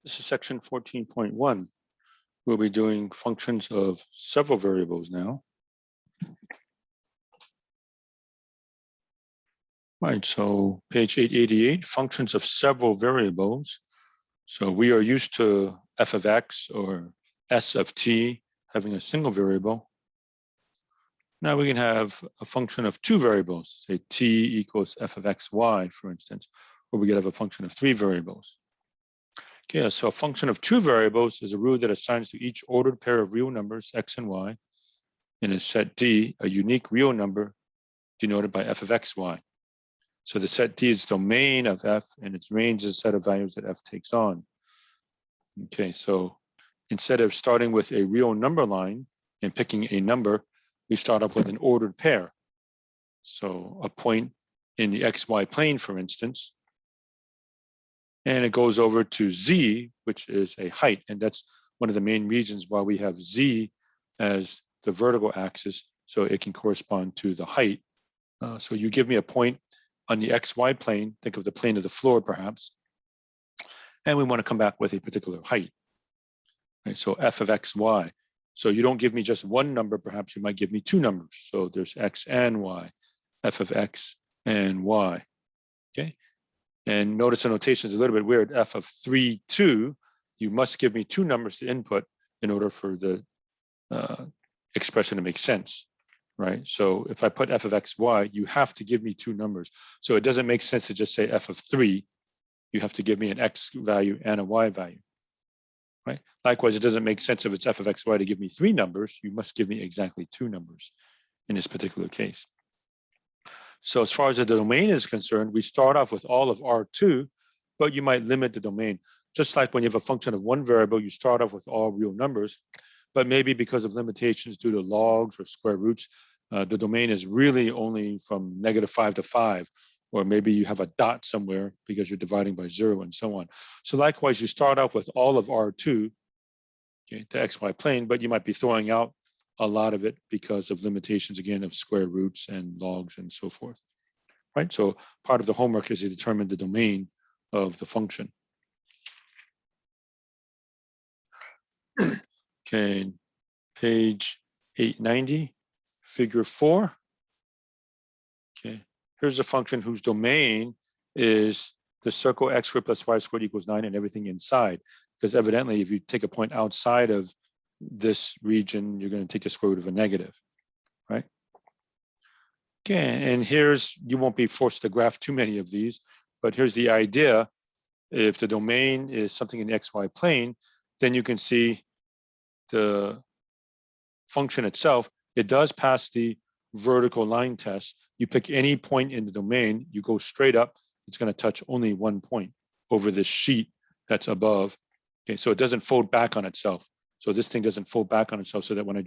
This is section 14.1. We'll be doing functions of several variables now. Right, so page 888, functions of several variables. So we are used to f of x or s of t having a single variable. Now we can have a function of two variables, say t equals f of x, y, for instance, or we could have a function of three variables. Okay, so a function of two variables is a rule that assigns to each ordered pair of real numbers, x and y, in a set D, a unique real number denoted by f of x, y. So the set D is domain of f, and its range is a set of values that f takes on. Okay, so instead of starting with a real number line and picking a number, we start off with an ordered pair. So a point in the xy plane, for instance, and it goes over to z, which is a height. And that's one of the main reasons why we have z as the vertical axis, so it can correspond to the height. So you give me a point on the xy plane, think of the plane of the floor perhaps, and we want to come back with a particular height. Right, so f of x, y. So you don't give me just one number, perhaps you might give me two numbers. So there's x and y, f of x and y, okay? And notice the notation is a little bit weird. F of 3, 2, you must give me two numbers to input in order for the expression to make sense, right? So if I put f of x, y, you have to give me two numbers. So it doesn't make sense to just say f of 3. You have to give me an x value and a y value, right? Likewise, it doesn't make sense if it's f of x, y to give me three numbers. You must give me exactly two numbers in this particular case. So as far as the domain is concerned, we start off with all of R2, but you might limit the domain. Just like when you have a function of one variable, you start off with all real numbers, but maybe because of limitations due to logs or square roots, the domain is really only from -5 to 5, or maybe you have a dot somewhere because you're dividing by 0 and so on. So likewise, you start off with all of R2, okay, the XY plane, but you might be throwing out a lot of it because of limitations, again, of square roots and logs and so forth, right? So part of the homework is to determine the domain of the function. Okay, page 890, figure 4. Okay, here's a function whose domain is the circle x squared plus y squared equals 9 and everything inside. Because evidently, if you take a point outside of this region, you're going to take the square root of a negative, right? Okay, and here's, you won't be forced to graph too many of these, but here's the idea. If the domain is something in the xy plane, then you can see the function itself. It does pass the vertical line test. You pick any point in the domain, you go straight up, it's going to touch only one point over this sheet that's above. Okay, so it doesn't fold back on itself. So this thing doesn't fold back on itself so that when I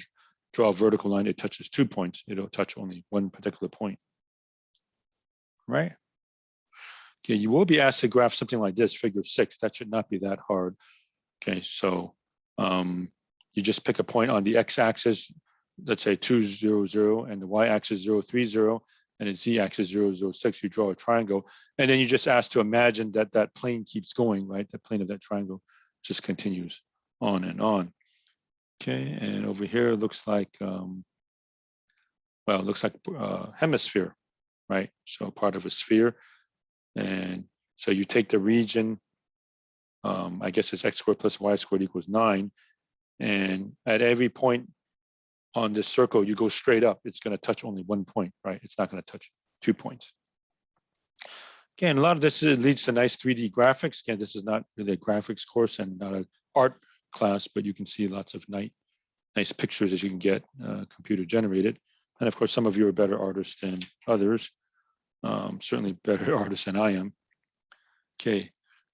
draw a vertical line, it touches 2 points. It'll touch only one particular point, right? Okay, you will be asked to graph something like this, figure 6. That should not be that hard. Okay, so you just pick a point on the x-axis, let's say 2, 0, 0, and the y-axis 0, 3, 0, and the z-axis 0, 0, 6. You draw a triangle, and then you just ask to imagine that that plane keeps going, right? The plane of that triangle just continues on and on. Okay, and over here it looks like, well, it looks like a hemisphere, right? So part of a sphere. And so you take the region, I guess it's x squared plus y squared equals 9. And at every point on this circle, you go straight up. It's going to touch only one point, right? It's not going to touch 2 points. Again, a lot of this leads to nice 3D graphics. Again, this is not really a graphics course and not an art class, but you can see lots of nice pictures as you can get computer generated. And of course, some of you are better artists than others. Certainly better artists than I am. Okay,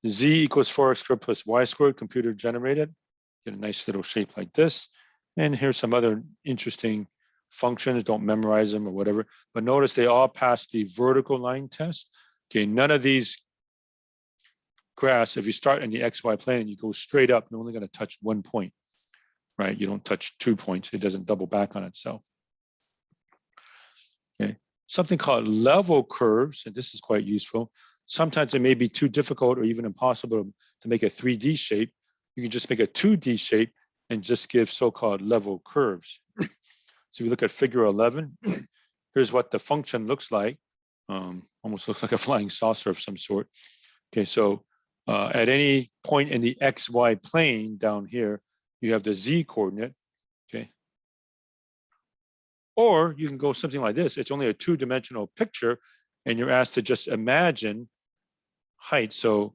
z equals 4x squared plus y squared, computer generated. Get a nice little shape like this. And here's some other interesting functions. Don't memorize them or whatever, but notice they all pass the vertical line test. Okay, none of these graphs, if you start in the XY plane and you go straight up, you're only going to touch 1 point, right? You don't touch 2 points. It doesn't double back on itself. Okay, something called level curves, and this is quite useful. sometimes it may be too difficult or even impossible to make a 3D shape. You can just make a 2D shape and just give so-called level curves. So if you look at figure 11, here's what the function looks like. Almost looks like a flying saucer of some sort. Okay, so at any point in the XY plane down here, you have the Z coordinate, okay? Or you can go something like this. It's only a two-dimensional picture, and you're asked to just imagine height. So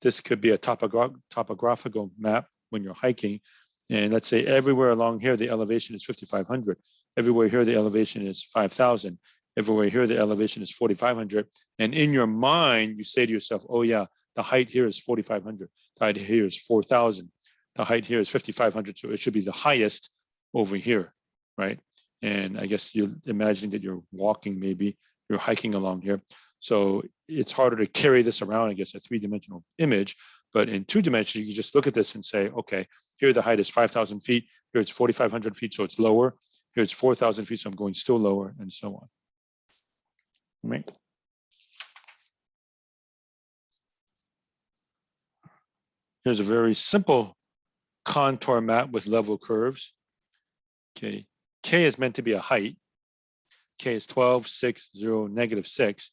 this could be a topographical map when you're hiking. And let's say everywhere along here, the elevation is 5,500. Everywhere here, the elevation is 5,000. Everywhere here, the elevation is 4,500. And in your mind, you say to yourself, oh yeah, the height here is 4,500. The height here is 4,000. The height here is 5,500. So it should be the highest over here, right? And I guess you're imagining that you're walking, maybe you're hiking along here. So it's harder to carry this around, I guess, a three-dimensional image. But in two dimensions, you can just look at this and say, okay, here the height is 5,000 feet. Here it's 4,500 feet, so it's lower. Here it's 4,000 feet, so I'm going still lower, and so on. Right? Here's a very simple contour map with level curves. Okay, K is meant to be a height. K is 12, 6, 0, -6.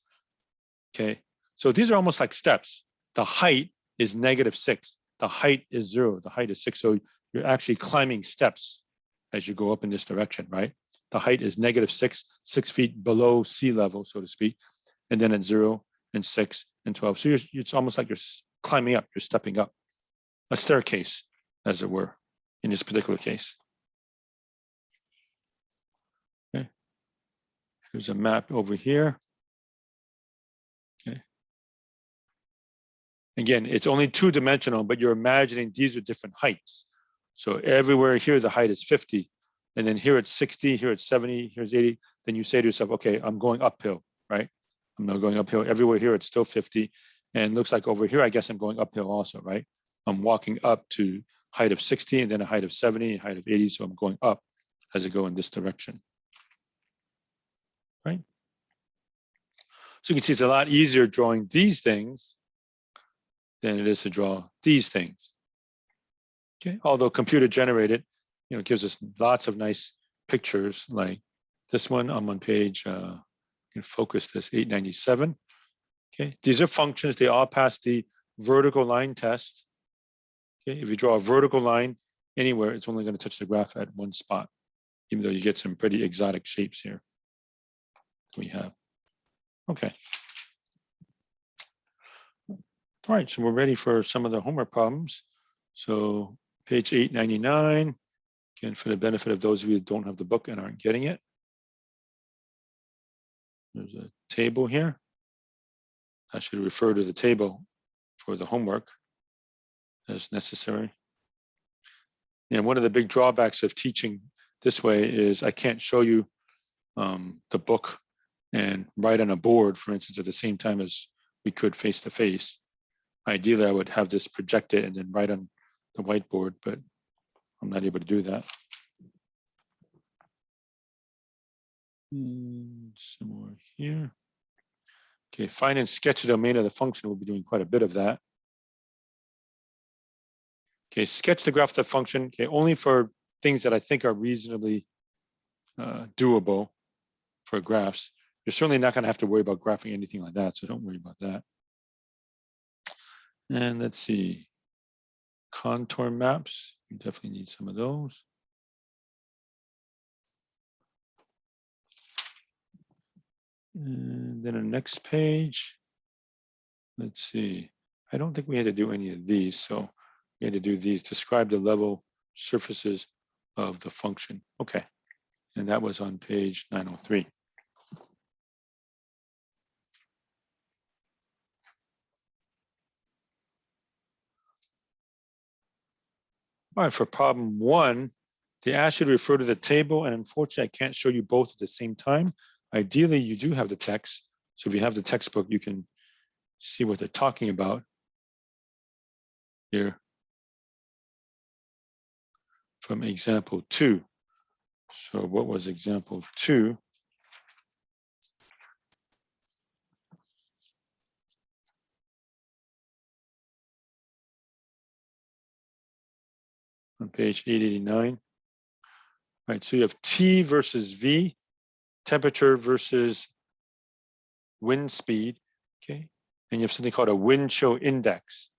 Okay, so these are almost like steps. The height is -6. The height is 0. The height is 6. So you're actually climbing steps as you go up in this direction, right? The height is -6, 6 feet below sea level, so to speak. And then at 0 and 6 and 12. So it's almost like you're climbing up, you're stepping up. A staircase, as it were, in this particular case. Okay. Here's a map over here. Okay. Again, it's only two-dimensional, but you're imagining these are different heights. So everywhere here, the height is 50. And then here it's 60, here it's 70, here's 80. Then you say to yourself, okay, I'm going uphill, right? I'm not going uphill. Everywhere here, it's still 50. And looks like over here, I guess I'm going uphill also, right? I'm walking up to height of 60 and then a height of 70, height of 80. So I'm going up as I go in this direction, right? So you can see it's a lot easier drawing these things than it is to draw these things. Okay, although computer generated, you know, gives us lots of nice pictures like this one. I'm on page, you can focus this, 897. Okay, these are functions. They all pass the vertical line test. Okay, if you draw a vertical line anywhere, it's only going to touch the graph at one spot, even though you get some pretty exotic shapes here. We have. Okay. All right, so we're ready for some of the homework problems. So page 899, again, for the benefit of those of you that don't have the book and aren't getting it. There's a table here. I should refer to the table for the homework as necessary. And one of the big drawbacks of teaching this way is I can't show you the book and write on a board, for instance, at the same time as we could face-to-face. Ideally, I would have this projected and then write on the whiteboard, but I'm not able to do that. Some more here. Okay, find and sketch the domain of the function. We'll be doing quite a bit of that. Okay, sketch the graph of the function. Okay, only for things that I think are reasonably doable for graphs. You're certainly not going to have to worry about graphing anything like that, so don't worry about that. And let's see, contour maps. You definitely need some of those. And then the next page, let's see. I don't think we had to do any of these, so we had to do these. Describe the level surfaces of the function. Okay, and that was on page 903. All right, for problem 1, they asked you to refer to the table, and unfortunately, I can't show you both at the same time. Ideally, you do have the text. So if you have the textbook, you can see what they're talking about here from example 2. So what was example 2? on page 889. All right, so you have T versus V, temperature versus wind speed, okay? And you have something called a wind chill index.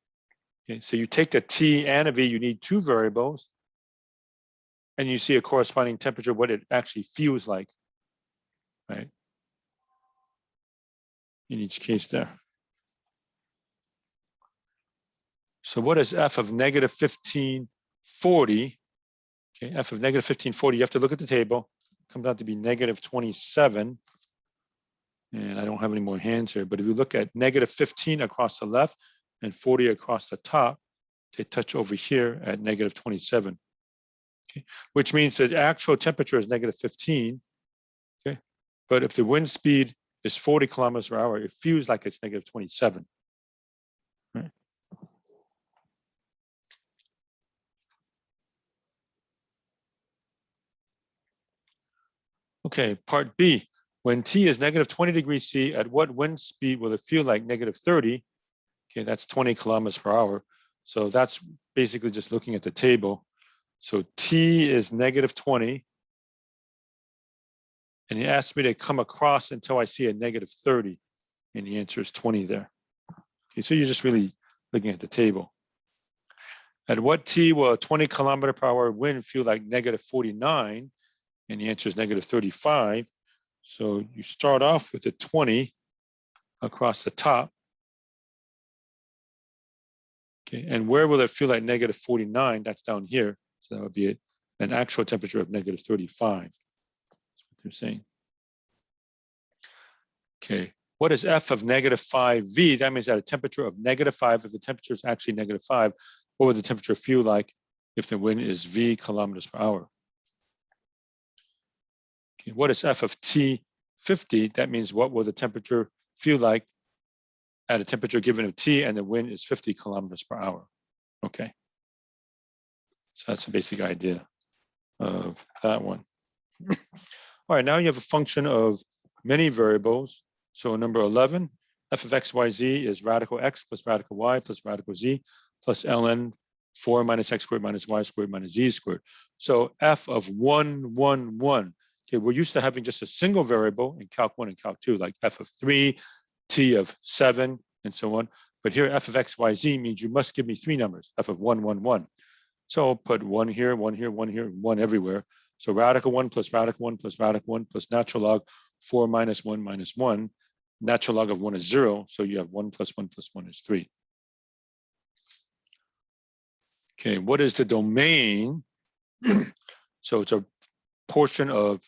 Okay, so you take the T and a V, you need two variables, and you see a corresponding temperature, what it actually feels like, right? In each case there. So what is F of negative 1540? Okay, F of negative 1540, you have to look at the table. It comes out to be negative 27. And I don't have any more hands here, but if you look at negative 15 across the left and 40 across the top, they touch over here at negative 27. Okay, which means that the actual temperature is negative 15. Okay, but if the wind speed is 40 kilometers per hour, it feels like it's negative 27. Right? Okay, part B. When T is negative 20 degrees C, at what wind speed will it feel like negative 30? Okay, that's 20 kilometers per hour. So that's basically just looking at the table. So T is negative 20. And he asked me to come across until I see a negative 30. And the answer is 20 there. Okay, so you're just really looking at the table. At what T will a 20 kilometer per hour wind feel like negative 49? And the answer is negative 35. So you start off with a 20 across the top. Okay, and where will it feel like negative 49? That's down here. So that would be an actual temperature of negative 35. That's what they're saying. Okay, what is F of negative 5V? That means at a temperature of negative 5, if the temperature is actually negative 5, what would the temperature feel like if the wind is V kilometers per hour? Okay, what is F of T50? That means what will the temperature feel like at a temperature given of T and the wind is 50 kilometers per hour? Okay, so that's the basic idea of that one. All right, now you have a function of many variables. So number 11, F of x, y, z is radical x plus radical y plus radical z plus ln 4 minus x squared minus y squared minus z squared. So F of 1, 1, 1. Okay, we're used to having just a single variable in Calc 1 and Calc 2, like F of 3, T of 7, and so on. But here, F of x, y, z means you must give me three numbers, F of 1, 1, 1. So I'll put 1 here, 1 here, 1 here, 1 everywhere. So radical 1 plus radical 1 plus radical 1 plus natural log 4 minus 1 minus 1. Natural log of 1 is 0. So you have 1 plus 1 plus 1 is 3. Okay, what is the domain? So it's a portion of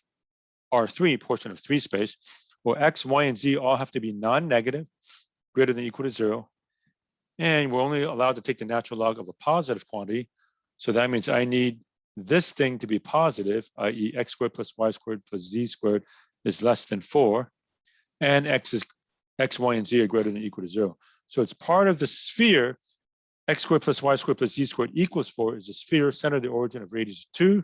R3, portion of 3 space. Well, x, y, and z all have to be non-negative, greater than or equal to 0. And we're only allowed to take the natural log of a positive quantity. So that means I need this thing to be positive, i.e. x squared plus y squared plus z squared is less than 4. And x, y, and z are greater than or equal to 0. So it's part of the sphere. X squared plus y squared plus z squared equals 4 is a sphere, center of the origin of radius 2.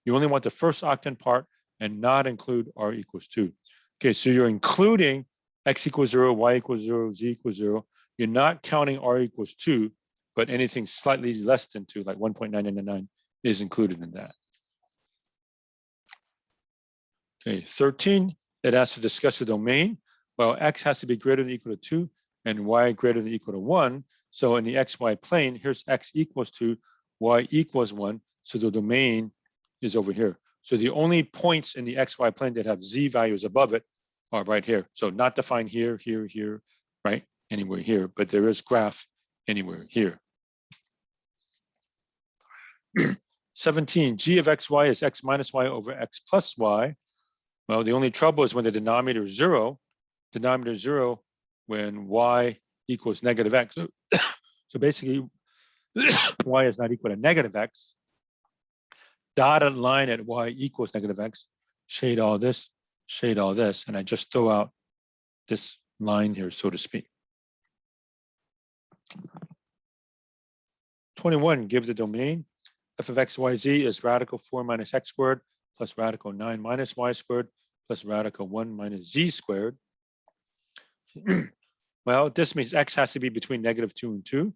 You only want the first octant part and not include r equals 2. Okay, so you're including x equals 0, y equals 0, z equals 0. You're not counting r equals 2, but anything slightly less than 2, like 1.999, is included in that. Okay, 13, it has to discuss the domain. Well, x has to be greater than or equal to 2 and y greater than or equal to 1. So in the xy plane, here's x equals 2, y equals 1. So the domain is over here. So the only points in the xy plane that have z values above it are right here. So not defined here, here, here, right? Anywhere here, but there is graph anywhere here. 17, g of xy is x minus y over x plus y. Well, the only trouble is when the denominator is 0. Denominator is 0 when y equals negative x. So basically, y is not equal to negative x. Dotted line at y equals negative x. Shade all this, and I just throw out this line here, so to speak. 21 gives the domain. F of x, y, z is radical 4 minus x squared plus radical 9 minus y squared plus radical 1 minus z squared. Well, this means x has to be between negative 2 and 2.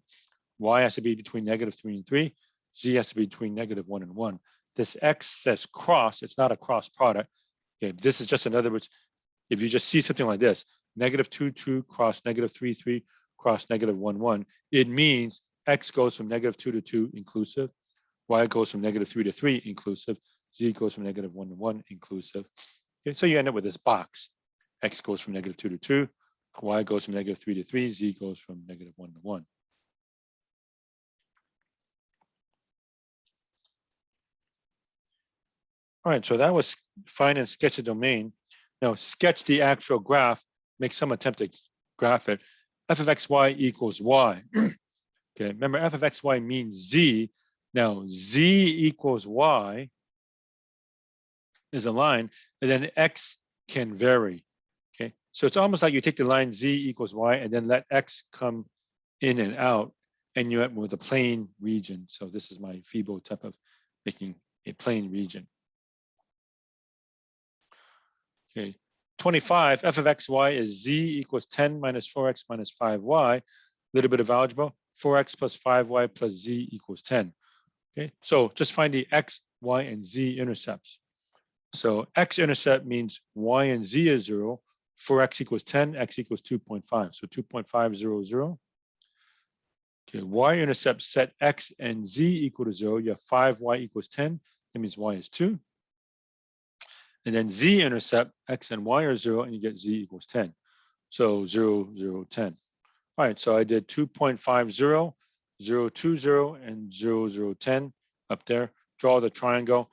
Y has to be between negative 3 and 3. z has to be between -1 and 1. This x says cross, it's not a cross product. Okay, this is just, in other words, if you just see something like this, -2, 2 cross -3, 3 cross -1, 1, it means x goes from -2 to 2 inclusive, y goes from -3 to 3 inclusive, z goes from -1 to 1 inclusive. Okay, so you end up with this box. X goes from -2 to 2, y goes from -3 to 3, z goes from -1 to 1. All right, so that was find and sketch the domain. Now sketch the actual graph, make some attempt to graph it. F of xy equals y. Okay, remember f of xy means z. Now z equals y is a line, and then x can vary. Okay, so it's almost like you take the line z equals y and then let x come in and out, and you end with a plane region. So this is my Fibo type of making a plane region. Okay, 25, f of xy is z equals 10 minus 4x minus 5y. A little bit of algebra, 4x plus 5y plus z equals 10. Okay, so just find the x, y, and z intercepts. So x-intercept means y and z is 0. 4x equals 10, x equals 2.5. So 2.5, 0, 0. Okay, y-intercept set x and z equal to 0. You have 5y equals 10. That means y is 2. And then z-intercept, x and y are 0, and you get z equals 10. So 0, 0, 10. All right, so I did 2.50, 0, 20, and 0, 0, 10 up there. Draw the triangle.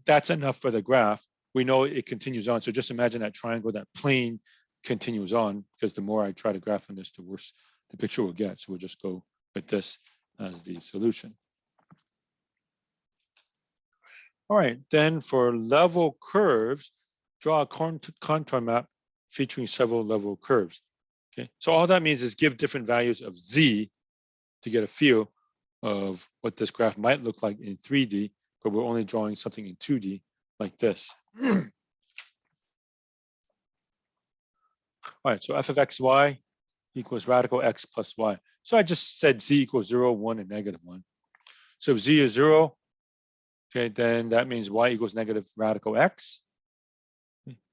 That's enough for the graph. We know it continues on. So just imagine that triangle, that plane continues on, because the more I try to graph on this, the worse the picture will get. So we'll just go with this as the solution. All right, then for level curves, draw a contour map featuring several level curves. Okay, so all that means is give different values of z to get a feel of what this graph might look like in 3D, but we're only drawing something in 2D like this. All right, so f of xy equals radical x plus y. So I just said z equals 0, 1, and -1. So if z is 0, okay, then that means y equals negative radical x.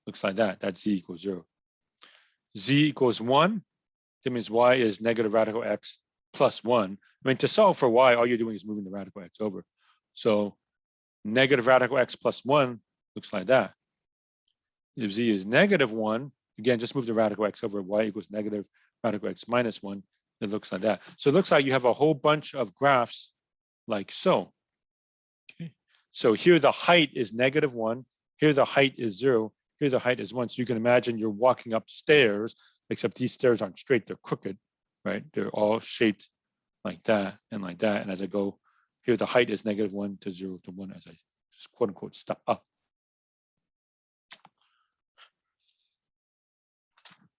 Looks like that. That's z equals 0. Z equals 1. That means y is negative radical x plus 1. I mean, to solve for y, all you're doing is moving the radical x over. So negative radical x plus 1 looks like that. If z is -1, again, just move the radical x over. Y equals negative radical x minus 1. It looks like that. So it looks like you have a whole bunch of graphs like so. Okay. So here the height is -1. Here the height is 0. Here the height is 1. So you can imagine you're walking up stairs, except these stairs aren't straight, they're crooked, right? They're all shaped like that and like that. And as I go, here the height is -1 to 0 to 1 as I just quote unquote step up.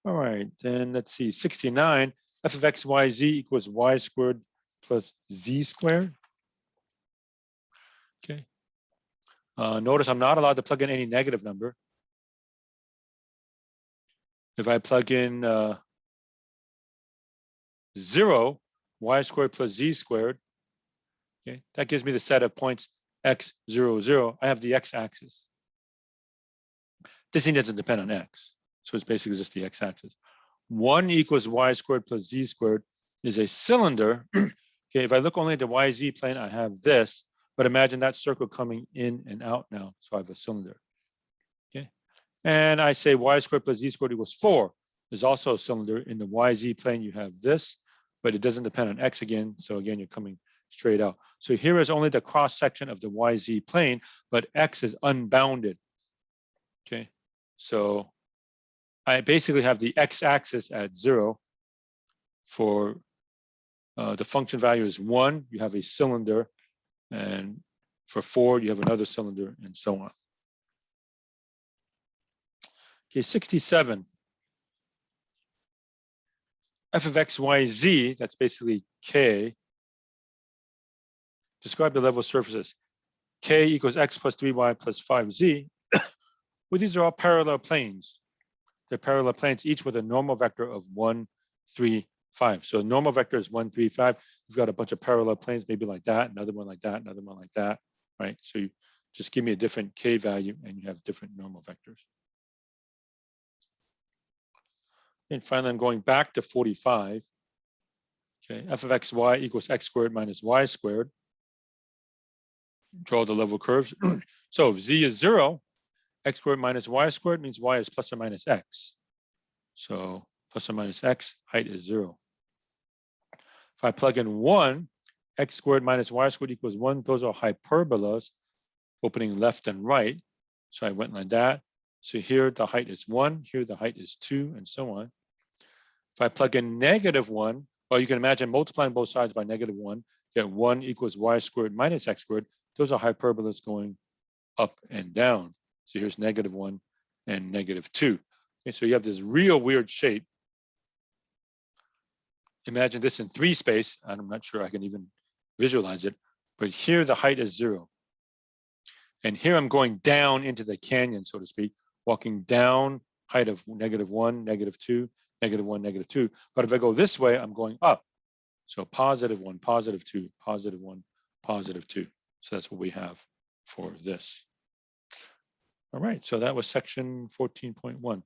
All right, then let's see, 69, f of x, y, z equals y squared plus z squared. Okay. Notice I'm not allowed to plug in any negative number. If I plug in 0, y squared plus z squared, okay, that gives me the set of points x, 0, 0. I have the x-axis. This thing doesn't depend on x. So it's basically just the x-axis. 1 equals y squared plus z squared is a cylinder. Okay, if I look only at the YZ plane, I have this, but imagine that circle coming in and out now. So I have a cylinder. Okay, and I say y squared plus z squared equals 4 is also a cylinder. In the YZ plane, you have this, but it doesn't depend on x again. So again, you're coming straight out. So here is only the cross section of the YZ plane, but x is unbounded. Okay, so I basically have the x-axis at 0. For the function value is 1, you have a cylinder, and for 4, you have another cylinder, and so on. Okay, 67. F of x, y, z, that's basically k. Describe the level surfaces. K equals x plus 3y plus 5z. Well, these are all parallel planes. They're parallel planes, each with a normal vector of 1, 3, 5. So normal vector is 1, 3, 5. You've got a bunch of parallel planes, maybe like that, another one like that, another one like that, right? So you just give me a different k value and you have different normal vectors. And finally, I'm going back to 45. Okay, f of xy equals x squared minus y squared. Draw the level curves. So if z is 0, x squared minus y squared means y is plus or minus x. So plus or minus x, height is 0. If I plug in 1, x squared minus y squared equals 1. Those are hyperbolas opening left and right. So I went like that. So here the height is 1, here the height is 2, and so on. If I plug in -1, well, you can imagine multiplying both sides by -1, get 1 equals y squared minus x squared. Those are hyperbolas going up and down. So here's -1 and -2. Okay, so you have this real weird shape. Imagine this in 3 space. I'm not sure I can even visualize it, but here the height is 0. And here I'm going down into the canyon, so to speak, walking down, height of -1, -2, -1, -2. But if I go this way, I'm going up. So +1, +2, +1, +2. So that's what we have for this. All right, so that was section 14.1.